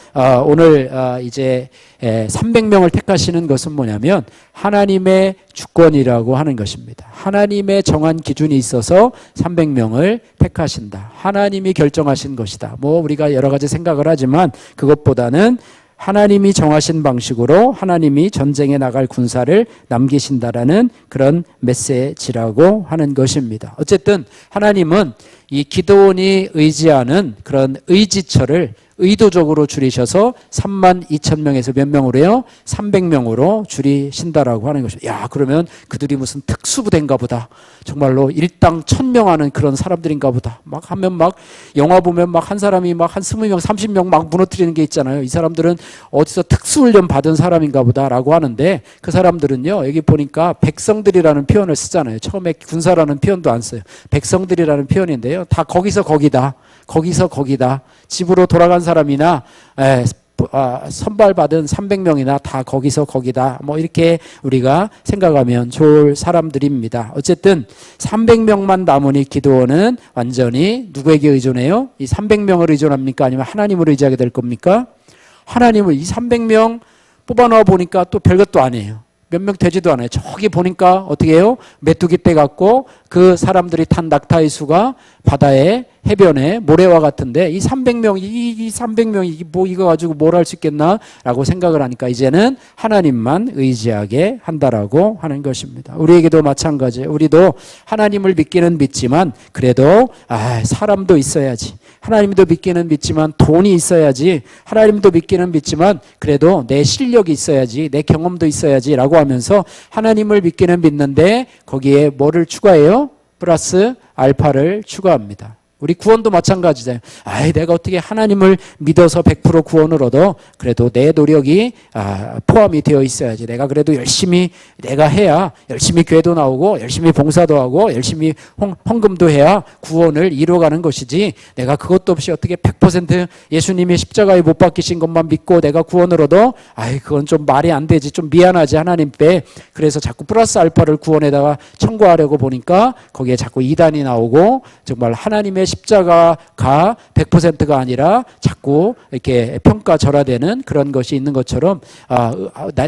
오늘 이제 300명을 택하시는 것은 뭐냐면 하나님의 주권이라고 하는 것입니다. 하나님의 정한 기준이 있어서 300명을 택하신다. 하나님이 결정하신 것이다. 뭐 우리가 여러 가지 생각을 하지만 그것보다는 하나님이 정하신 방식으로 하나님이 전쟁에 나갈 군사를 남기신다라는 그런 메시지라고 하는 것입니다. 어쨌든 하나님은 이 기드온이 의지하는 그런 의지처를 의도적으로 줄이셔서 32,000명에서 몇 명으로요? 300명으로 줄이신다라고 하는 것이죠. 야, 그러면 그들이 무슨 특수부대인가 보다. 정말로 일당 1,000명 하는 그런 사람들인가 보다. 막 하면 막 영화 보면 막 한 사람이 막 한 20명, 30명 막 무너뜨리는 게 있잖아요. 이 사람들은 어디서 특수훈련 받은 사람인가 보다라고 하는데 그 사람들은요, 여기 보니까 백성들이라는 표현을 쓰잖아요. 처음에 군사라는 표현도 안 써요. 백성들이라는 표현인데요. 다 거기서 거기다. 거기서 거기다. 집으로 돌아간 사람이나 선발받은 300명이나 다 거기서 거기다. 뭐 이렇게 우리가 생각하면 좋을 사람들입니다. 어쨌든 300명만 남으니 기드온은 완전히 누구에게 의존해요? 이 300명을 의존합니까? 아니면 하나님을 의지하게 될 겁니까? 하나님을. 이 300명 뽑아놓아 보니까 또 별것도 아니에요. 몇 명 되지도 않아요. 저기 보니까 어떻게 해요? 메뚜기 떼 같고 그 사람들이 탄 낙타의 수가 바다에 해변에 모래와 같은데 이 300명, 이 300명이 뭐 이거 가지고 뭘 할 수 있겠나? 라고 생각을 하니까 이제는 하나님만 의지하게 한다라고 하는 것입니다. 우리에게도 마찬가지예요. 우리도 하나님을 믿기는 믿지만 그래도 사람도 있어야지. 하나님도 믿기는 믿지만 돈이 있어야지. 하나님도 믿기는 믿지만 그래도 내 실력이 있어야지. 내 경험도 있어야지 라고 하면서 하나님을 믿기는 믿는데 거기에 뭐를 추가해요? 플러스 알파를 추가합니다. 우리 구원도 마찬가지잖아요. 내가 어떻게 하나님을 믿어서 100% 구원을 얻어? 그래도 내 노력이 포함이 되어 있어야지. 내가 그래도 열심히 내가 해야 열심히 교회도 나오고 열심히 봉사도 하고 열심히 헌금도 해야 구원을 이루어가는 것이지. 내가 그것도 없이 어떻게 100% 예수님이 십자가에 못 박히신 것만 믿고 내가 구원을 얻어? 그건 좀 말이 안 되지. 좀 미안하지 하나님께. 그래서 자꾸 플러스 알파를 구원에다가 청구하려고 보니까 거기에 자꾸 이단이 나오고 정말 하나님의 십자가가 100%가 아니라 자꾸 이렇게 평가절하되는 그런 것이 있는 것처럼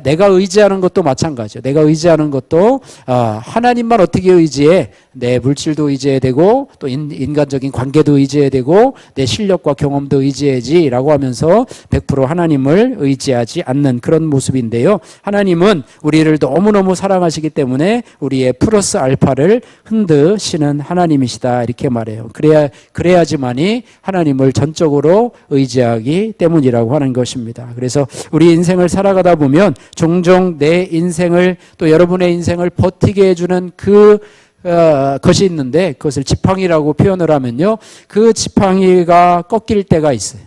내가 의지하는 것도 마찬가지예요. 내가 의지하는 것도 하나님만 어떻게 의지해? 내 물질도 의지해야 되고 또 인간적인 관계도 의지해야 되고 내 실력과 경험도 의지해야지 라고 하면서 100% 하나님을 의지하지 않는 그런 모습인데요. 하나님은 우리를 너무너무 사랑하시기 때문에 우리의 플러스 알파를 흔드시는 하나님이시다 이렇게 말해요. 그래야지만이 하나님을 전적으로 의지하기 때문이라고 하는 것입니다. 그래서 우리 인생을 살아가다 보면 종종 내 인생을 또 여러분의 인생을 버티게 해주는 것이 있는데 그것을 지팡이라고 표현을 하면요. 그 지팡이가 꺾일 때가 있어요.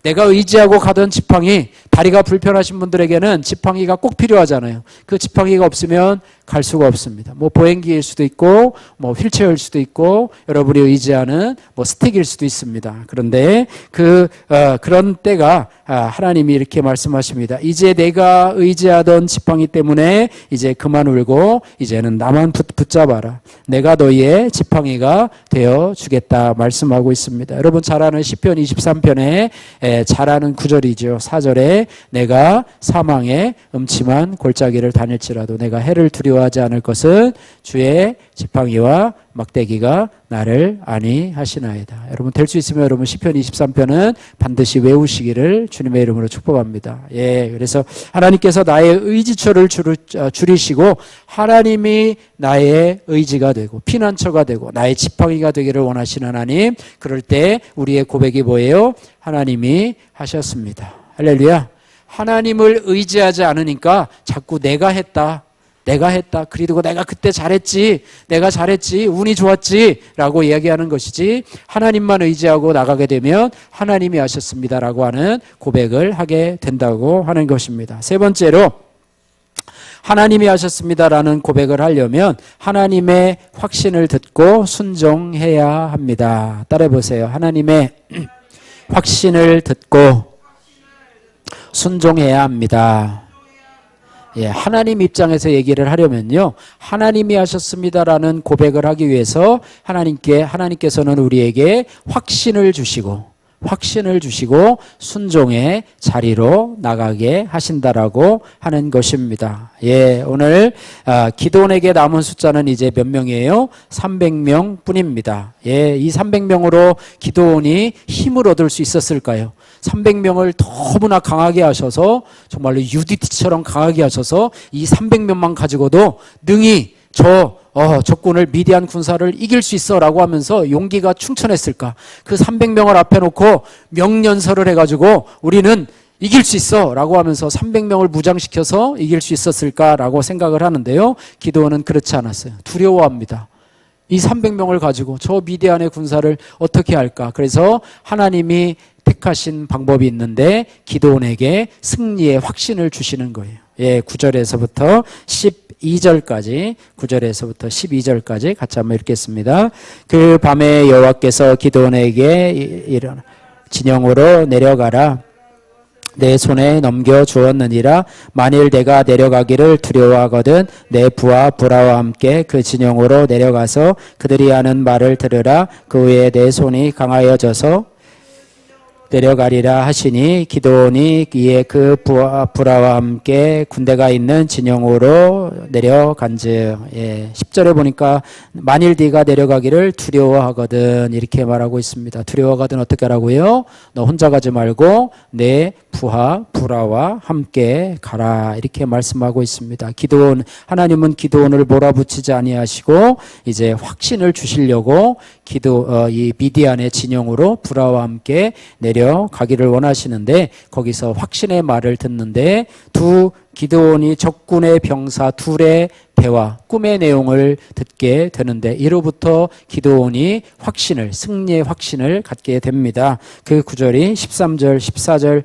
내가 의지하고 가던 지팡이, 다리가 불편하신 분들에게는 지팡이가 꼭 필요하잖아요. 그 지팡이가 없으면 갈 수가 없습니다. 뭐 보행기일 수도 있고 뭐 휠체어일 수도 있고 여러분이 의지하는 뭐 스틱일 수도 있습니다. 그런데 그런 때가 하나님이 이렇게 말씀하십니다. 이제 내가 의지하던 지팡이 때문에 이제 그만 울고 이제는 나만 붙잡아라. 내가 너희의 지팡이가 되어 주겠다 말씀하고 있습니다. 여러분 잘 아는 시편 23편에 잘 아는 구절이죠. 4절에 내가 사망의 음침한 골짜기를 다닐지라도 내가 해를 두려워하지 않을 것은 주의 지팡이와 막대기가 나를 안위하시나이다. 여러분 될 수 있으면 여러분 시편 23편은 반드시 외우시기를 주님의 이름으로 축복합니다. 그래서 하나님께서 나의 의지처를 줄이시고 하나님이 나의 의지가 되고 피난처가 되고 나의 지팡이가 되기를 원하시는 하나님. 그럴 때 우리의 고백이 뭐예요? 하나님이 하셨습니다. 할렐루야. 하나님을 의지하지 않으니까 자꾸 내가 했다. 그리고 내가 그때 잘했지. 내가 잘했지. 운이 좋았지. 라고 이야기하는 것이지 하나님만 의지하고 나가게 되면 하나님이 하셨습니다라고 하는 고백을 하게 된다고 하는 것입니다. 세 번째로 하나님이 하셨습니다라는 고백을 하려면 하나님의 확신을 듣고 순종해야 합니다. 따라해 보세요. 하나님의 확신을 듣고 순종해야 합니다. 예, 하나님 입장에서 얘기를 하려면요, 하나님이 하셨습니다라는 고백을 하기 위해서 하나님께서는 우리에게 확신을 주시고 순종의 자리로 나가게 하신다라고 하는 것입니다. 예, 오늘 기도원에게 남은 숫자는 이제 몇 명이에요? 300명 뿐입니다. 예, 이 300명으로 기도원이 힘을 얻을 수 있었을까요? 300명을 너무나 강하게 하셔서, 정말로 UDT처럼 강하게 하셔서 이 300명만 가지고도 능히 적군을, 미디안 군사를 이길 수 있어 라고 하면서 용기가 충천했을까? 그 300명을 앞에 놓고 명령서를 해가지고 우리는 이길 수 있어 라고 하면서 300명을 무장시켜서 이길 수 있었을까라고 생각을 하는데요, 기도원은 그렇지 않았어요. 두려워합니다. 이 300명을 가지고 저 미디안의 군사를 어떻게 할까? 그래서 하나님이 택하신 방법이 있는데 기도원에게 승리의 확신을 주시는 거예요. 예, 9절에서부터 12절까지 같이 한번 읽겠습니다. 그 밤에 여호와께서 기도원에게 이런 진영으로 내려가라. 내 손에 넘겨 주었느니라. 만일 내가 내려가기를 두려워하거든 내 부하 브라와 함께 그 진영으로 내려가서 그들이 하는 말을 들으라. 그 후에 내 손이 강하여져서 내려가리라 하시니 기도원이 이에 그 브라와 함께 군대가 있는 진영으로 내려간즉. 예, 10절에 보니까 만일 네가 내려가기를 두려워하거든 이렇게 말하고 있습니다. 두려워하거든 어떻게 하라고요? 너 혼자 가지 말고 내 부하 브라와 함께 가라 이렇게 말씀하고 있습니다. 하나님은 기도원을 몰아붙이지 아니하시고 이제 확신을 주시려고 이 미디안의 진영으로 브라와 함께 내려가기를 원하시는데, 거기서 확신의 말을 듣는데 기도원이 적군의 병사 둘의 대화, 꿈의 내용을 듣게 되는데, 이로부터 기도원이 승리의 확신을 갖게 됩니다. 그 구절이 13절, 14절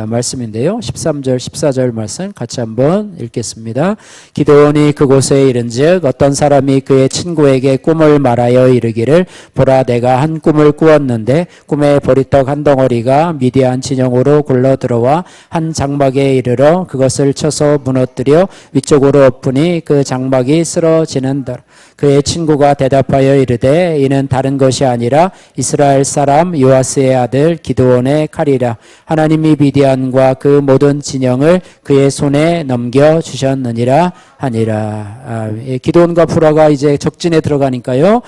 말씀인데요. 13절, 14절 말씀 같이 한번 읽겠습니다. 기도원이 그곳에 이른즉 어떤 사람이 그의 친구에게 꿈을 말하여 이르기를 보라, 내가 한 꿈을 꾸었는데 꿈에 보리떡 한 덩어리가 미디안 진영으로 굴러 들어와 한 장막에 이르러 그것을 쳐서 무너뜨려 위쪽으로 엎으니 그 장막이 쓰러지는다. 그의 친구가 대답하여 이르되 이는 다른 것이 아니라 이스라엘 사람 요아스의 아들 기드온의 칼이라. 하나님이 미디안과 그 모든 진영을 그의 손에 넘겨주셨느니라 하니라. 기드온과 브라가 이제 적진에 들어가니까요,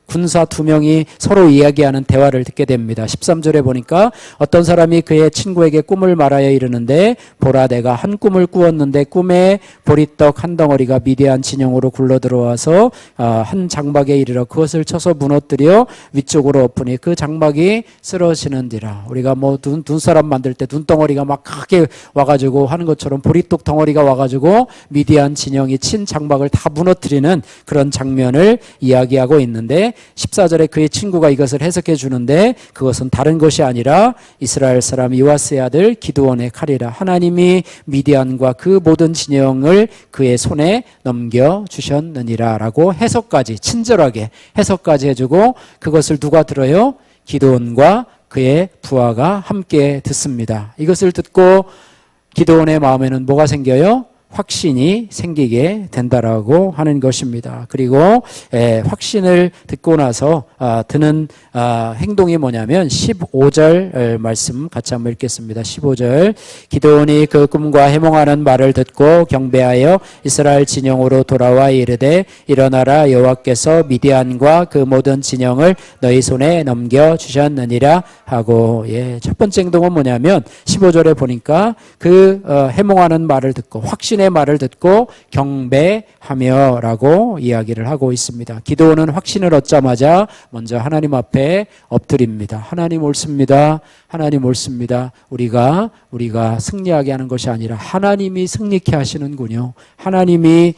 군사 두 명이 서로 이야기하는 대화를 듣게 됩니다. 13절에 보니까 어떤 사람이 그의 친구에게 꿈을 말하여 이르는데 보라, 내가 한 꿈을 꾸었는데 꿈에 보리떡 한 덩어리가 미디안 진영으로 굴러 들어와서 한 장막에 이르러 그것을 쳐서 무너뜨려 위쪽으로 엎으니 그 장막이 쓰러지는디라. 우리가 뭐 눈사람 만들 때 눈덩어리가 막 크게 와가지고 하는 것처럼 보리떡 덩어리가 와가지고 미디안 진영이 친 장막을 다 무너뜨리는 그런 장면을 이야기하고 있는데, 14절에 그의 친구가 이것을 해석해 주는데 그것은 다른 것이 아니라 이스라엘 사람 요아스의 아들 기드온의 칼이라. 하나님이 미디안과 그 모든 진영을 그의 손에 넘겨주셨느니라 라고 친절하게 해석까지 해주고, 그것을 누가 들어요? 기드온과 그의 부하가 함께 듣습니다. 이것을 듣고 기드온의 마음에는 뭐가 생겨요? 확신이 생기게 된다라고 하는 것입니다. 그리고 확신을 듣고 나서 드는 행동이 뭐냐면 15절 말씀 같이 한번 읽겠습니다. 15절 기드온이 그 꿈과 해몽하는 말을 듣고 경배하여 이스라엘 진영으로 돌아와 이르되 일어나라, 여호와께서 미디안과 그 모든 진영을 너희 손에 넘겨주셨느니라 하고. 첫 번째 행동은 뭐냐면 15절에 보니까 그 해몽하는 말을 듣고 확신의 말을 듣고 경배하며 라고 이야기를 하고 있습니다. 기드온은 확신을 얻자마자 먼저 하나님 앞에 엎드립니다. 하나님 옳습니다. 하나님 옳습니다. 우리가 승리하게 하는 것이 아니라 하나님이 승리케 하시는군요. 하나님이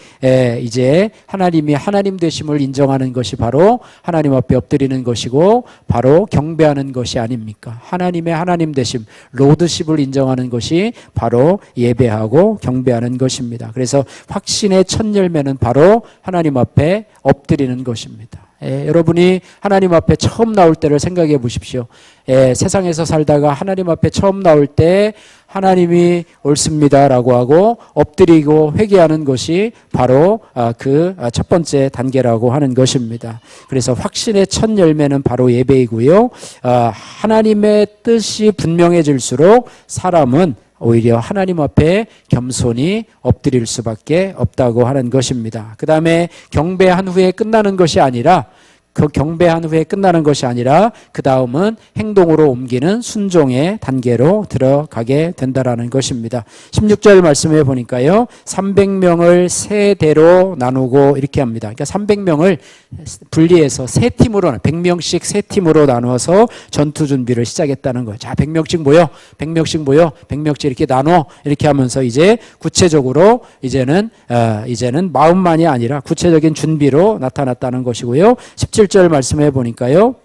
하나님 되심을 인정하는 것이 바로 하나님 앞에 엎드리는 것이고 바로 경배하는 것이 아닙니까? 하나님의 하나님 되심, 로드십을 인정하는 것이 바로 예배하고 경배하는 것입니다. 그래서 확신의 첫 열매는 바로 하나님 앞에 엎드리는 것입니다. 여러분이 하나님 앞에 처음 나올 때를 생각해 보십시오. 세상에서 살다가 하나님 앞에 처음 나올 때 하나님이 옳습니다라고 하고 엎드리고 회개하는 것이 바로 그 첫 번째 단계라고 하는 것입니다. 그래서 확신의 첫 열매는 바로 예배이고요. 하나님의 뜻이 분명해질수록 사람은 오히려 하나님 앞에 겸손히 엎드릴 수밖에 없다고 하는 것입니다. 그 다음에 경배한 후에 끝나는 것이 아니라 그 경배한 후에 끝나는 것이 아니라 그 다음은 행동으로 옮기는 순종의 단계로 들어가게 된다라는 것입니다. 16절 말씀해 보니까요. 300명을 세 대로 나누고 이렇게 합니다. 그러니까 300명을 분리해서 세 팀으로 100명씩 세 팀으로 나누어서 전투 준비를 시작했다는 거예요. 자, 100명씩 모여 100명씩 이렇게 나눠 이렇게 하면서 이제 구체적으로 이제는 마음만이 아니라 구체적인 준비로 나타났다는 것이고요. 17절 말씀해 보니까요.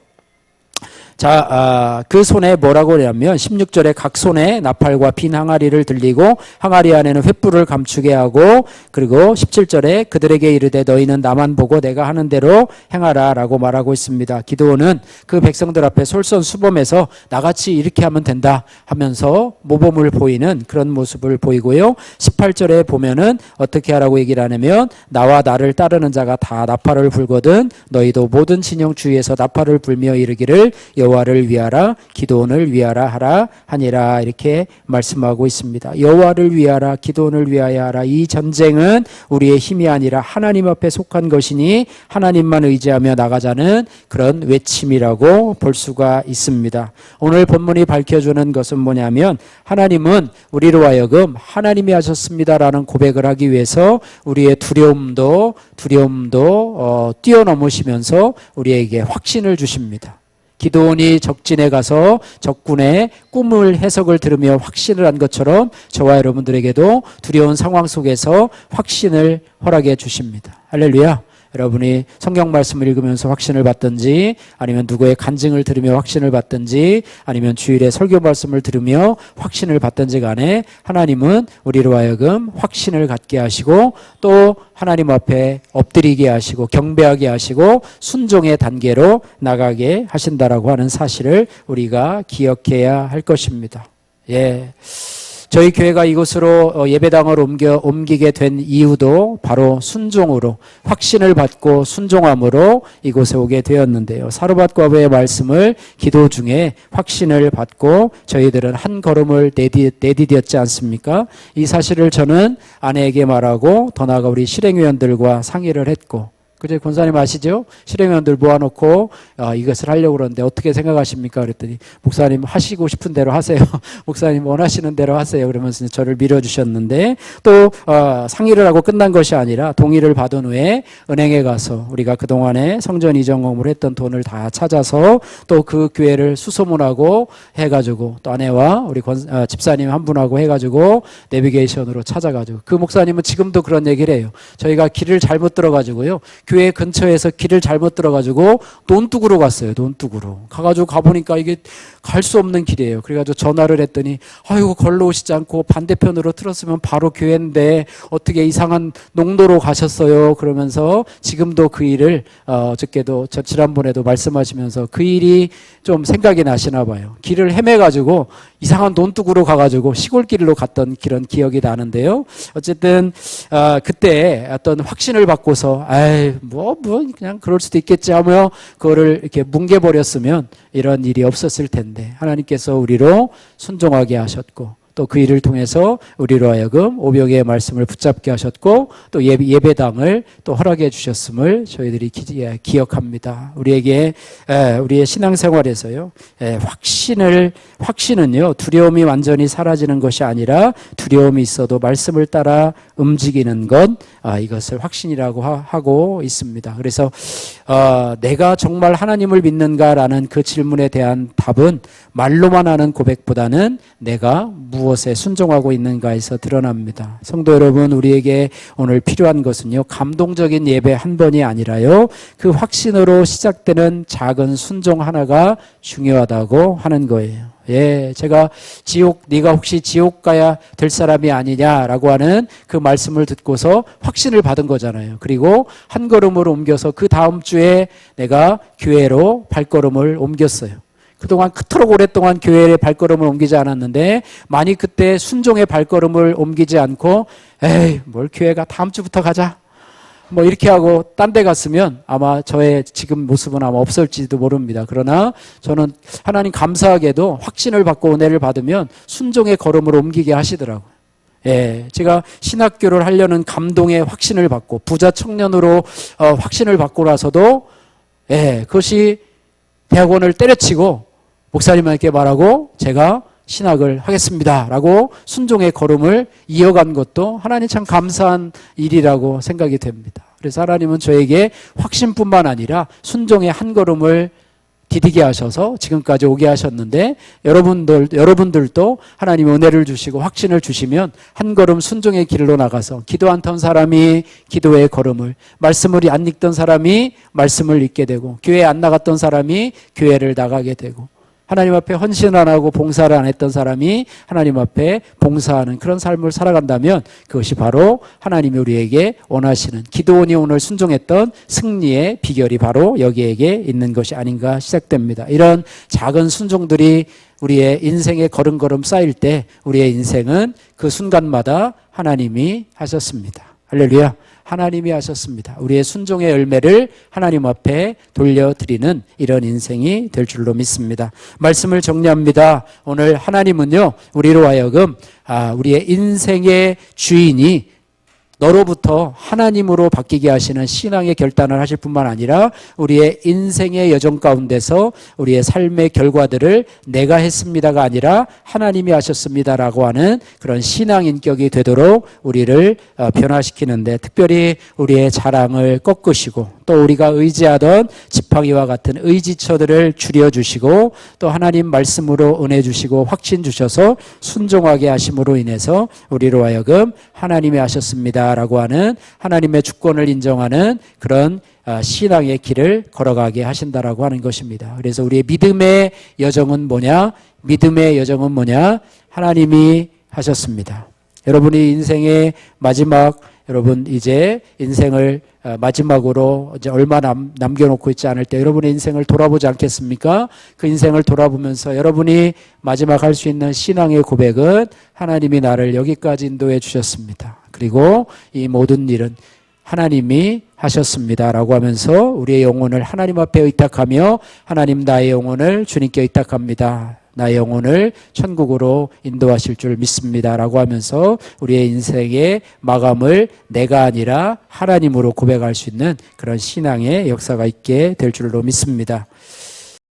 자, 그 손에 뭐라고 하냐면 16절에 각 손에 나팔과 빈 항아리를 들리고 항아리 안에는 횃불을 감추게 하고 그리고 17절에 그들에게 이르되 너희는 나만 보고 내가 하는 대로 행하라 라고 말하고 있습니다. 기드온은 그 백성들 앞에 솔선수범해서 나같이 이렇게 하면 된다 하면서 모범을 보이는 그런 모습을 보이고요. 18절에 보면은 어떻게 하라고 얘기를 하냐면 나와 나를 따르는 자가 다 나팔을 불거든 너희도 모든 진영 주위에서 나팔을 불며 이르기를 여호와를 위하라 기드온을 위하라 하라 하니라 이렇게 말씀하고 있습니다. 여호와를 위하라 기드온을 위하여 하라. 이 전쟁은 우리의 힘이 아니라 하나님 앞에 속한 것이니 하나님만 의지하며 나가자는 그런 외침이라고 볼 수가 있습니다. 오늘 본문이 밝혀주는 것은 뭐냐면 하나님은 우리로 하여금 하나님이 하셨습니다라는 고백을 하기 위해서 우리의 두려움도 뛰어넘으시면서 우리에게 확신을 주십니다. 기드온이 적진에 가서 적군의 꿈을 해석을 들으며 확신을 한 것처럼 저와 여러분들에게도 두려운 상황 속에서 확신을 허락해 주십니다. 할렐루야. 여러분이 성경 말씀을 읽으면서 확신을 받든지 아니면 누구의 간증을 들으며 확신을 받든지 아니면 주일에 설교 말씀을 들으며 확신을 받든지 간에 하나님은 우리로 하여금 확신을 갖게 하시고 또 하나님 앞에 엎드리게 하시고 경배하게 하시고 순종의 단계로 나가게 하신다라고 하는 사실을 우리가 기억해야 할 것입니다. 저희 교회가 이곳으로 예배당을 옮기게 된 이유도 바로 순종으로 확신을 받고 순종함으로 이곳에 오게 되었는데요. 사르밧 과부의 말씀을 기도 중에 확신을 받고 저희들은 한 걸음을 내디뎠지 않습니까? 이 사실을 저는 아내에게 말하고 더 나아가 우리 실행위원들과 상의를 했고 그제 권사님 아시죠? 실행위원들 모아놓고 이것을 하려고 그러는데 어떻게 생각하십니까? 그랬더니 목사님 하시고 싶은 대로 하세요. 목사님 원하시는 대로 하세요. 그러면서 저를 밀어주셨는데 또 상의를 하고 끝난 것이 아니라 동의를 받은 후에 은행에 가서 우리가 그동안에 성전 이전 건물을 했던 돈을 다 찾아서 또 그 교회를 수소문하고 해가지고 또 아내와 우리 집사님 한 분하고 해가지고 내비게이션으로 찾아가지고 그 목사님은 지금도 그런 얘기를 해요. 저희가 길을 잘못 들어가지고요. 교회 근처에서 길을 잘못 들어가지고 논둑으로 갔어요. 논둑으로. 가가지고 가보니까 이게 갈 수 없는 길이에요. 그래가지고 전화를 했더니 아이고 걸러오시지 않고 반대편으로 틀었으면 바로 교회인데 어떻게 이상한 농도로 가셨어요. 그러면서 지금도 그 일을 어저께도 지난번에도 말씀하시면서 그 일이 좀 생각이 나시나 봐요. 길을 헤매가지고 이상한 논둑으로 가가지고 시골길로 갔던 그런 기억이 나는데요. 어쨌든 그때 어떤 확신을 받고서 뭐 그냥 그럴 수도 있겠지 하며 그거를 이렇게 뭉개버렸으면 이런 일이 없었을 텐데 하나님께서 우리로 순종하게 하셨고 또 그 일을 통해서 우리로 하여금 오병의 말씀을 붙잡게 하셨고 또 예배당을 또 허락해 주셨음을 저희들이 기억합니다. 우리에게 우리의 신앙생활에서요 확신은요 두려움이 완전히 사라지는 것이 아니라 두려움이 있어도 말씀을 따라 움직이는 것 이것을 확신이라고 하고 있습니다. 그래서 내가 정말 하나님을 믿는가라는 그 질문에 대한 답은 말로만 하는 고백보다는 내가 무엇에 순종하고 있는가에서 드러납니다. 성도 여러분, 우리에게 오늘 필요한 것은요 감동적인 예배 한 번이 아니라요 그 확신으로 시작되는 작은 순종 하나가 중요하다고 하는 거예요. 예, 제가 네가 혹시 지옥 가야 될 사람이 아니냐라고 하는 그 말씀을 듣고서 확신을 받은 거잖아요. 그리고 한 걸음을 옮겨서 그 다음 주에 내가 교회로 발걸음을 옮겼어요. 그동안 그토록 오랫동안 교회에 발걸음을 옮기지 않았는데, 만약 그때 순종의 발걸음을 옮기지 않고 에이, 뭘 교회가 다음 주부터 가자, 뭐 이렇게 하고 딴 데 갔으면 아마 저의 지금 모습은 아마 없을지도 모릅니다. 그러나 저는 하나님 감사하게도 확신을 받고 은혜를 받으면 순종의 걸음을 옮기게 하시더라고요. 예, 제가 신학교를 하려는 감동의 확신을 받고 부자 청년으로 확신을 받고 나서도, 예, 그것이 대학원을 때려치고 목사님에게 말하고 제가 신학을 하겠습니다라고 순종의 걸음을 이어간 것도 하나님 참 감사한 일이라고 생각이 됩니다. 그래서 하나님은 저에게 확신뿐만 아니라 순종의 한 걸음을 디디게 하셔서 지금까지 오게 하셨는데, 여러분들도 하나님의 은혜를 주시고 확신을 주시면 한 걸음 순종의 길로 나가서 기도 안 턴 사람이 기도의 걸음을, 말씀을 안 읽던 사람이 말씀을 읽게 되고, 교회 안 나갔던 사람이 교회를 나가게 되고, 하나님 앞에 헌신 안 하고 봉사를 안 했던 사람이 하나님 앞에 봉사하는 그런 삶을 살아간다면, 그것이 바로 하나님이 우리에게 원하시는, 기도원이 오늘 순종했던 승리의 비결이 바로 여기에게 있는 것이 아닌가 시작됩니다. 이런 작은 순종들이 우리의 인생에 걸음걸음 쌓일 때 우리의 인생은 그 순간마다 하나님이 하셨습니다. 할렐루야. 하나님이 하셨습니다. 우리의 순종의 열매를 하나님 앞에 돌려드리는 이런 인생이 될 줄로 믿습니다. 말씀을 정리합니다. 오늘 하나님은요, 우리로 하여금 우리의 인생의 주인이 너로부터 하나님으로 바뀌게 하시는 신앙의 결단을 하실 뿐만 아니라 우리의 인생의 여정 가운데서 우리의 삶의 결과들을 내가 했습니다가 아니라 하나님이 하셨습니다라고 하는 그런 신앙 인격이 되도록 우리를 변화시키는데, 특별히 우리의 자랑을 꺾으시고 또 우리가 의지하던 지팡이와 같은 의지처들을 줄여주시고 또 하나님 말씀으로 은혜 주시고 확신 주셔서 순종하게 하심으로 인해서 우리로 하여금 하나님이 하셨습니다 라고 하는 하나님의 주권을 인정하는 그런 신앙의 길을 걸어가게 하신다라고 하는 것입니다. 그래서 우리의 믿음의 여정은 뭐냐? 믿음의 여정은 뭐냐? 하나님이 하셨습니다. 여러분이 인생의 마지막, 여러분 이제 인생을 마지막으로 이제 얼마 남겨놓고 있지 않을 때 여러분의 인생을 돌아보지 않겠습니까? 그 인생을 돌아보면서 여러분이 마지막 할 수 있는 신앙의 고백은 하나님이 나를 여기까지 인도해 주셨습니다. 그리고 이 모든 일은 하나님이 하셨습니다라고 하면서 우리의 영혼을 하나님 앞에 의탁하며, 하나님 나의 영혼을 주님께 의탁합니다, 나의 영혼을 천국으로 인도하실 줄 믿습니다라고 하면서 우리의 인생의 마감을 내가 아니라 하나님으로 고백할 수 있는 그런 신앙의 역사가 있게 될 줄로 믿습니다.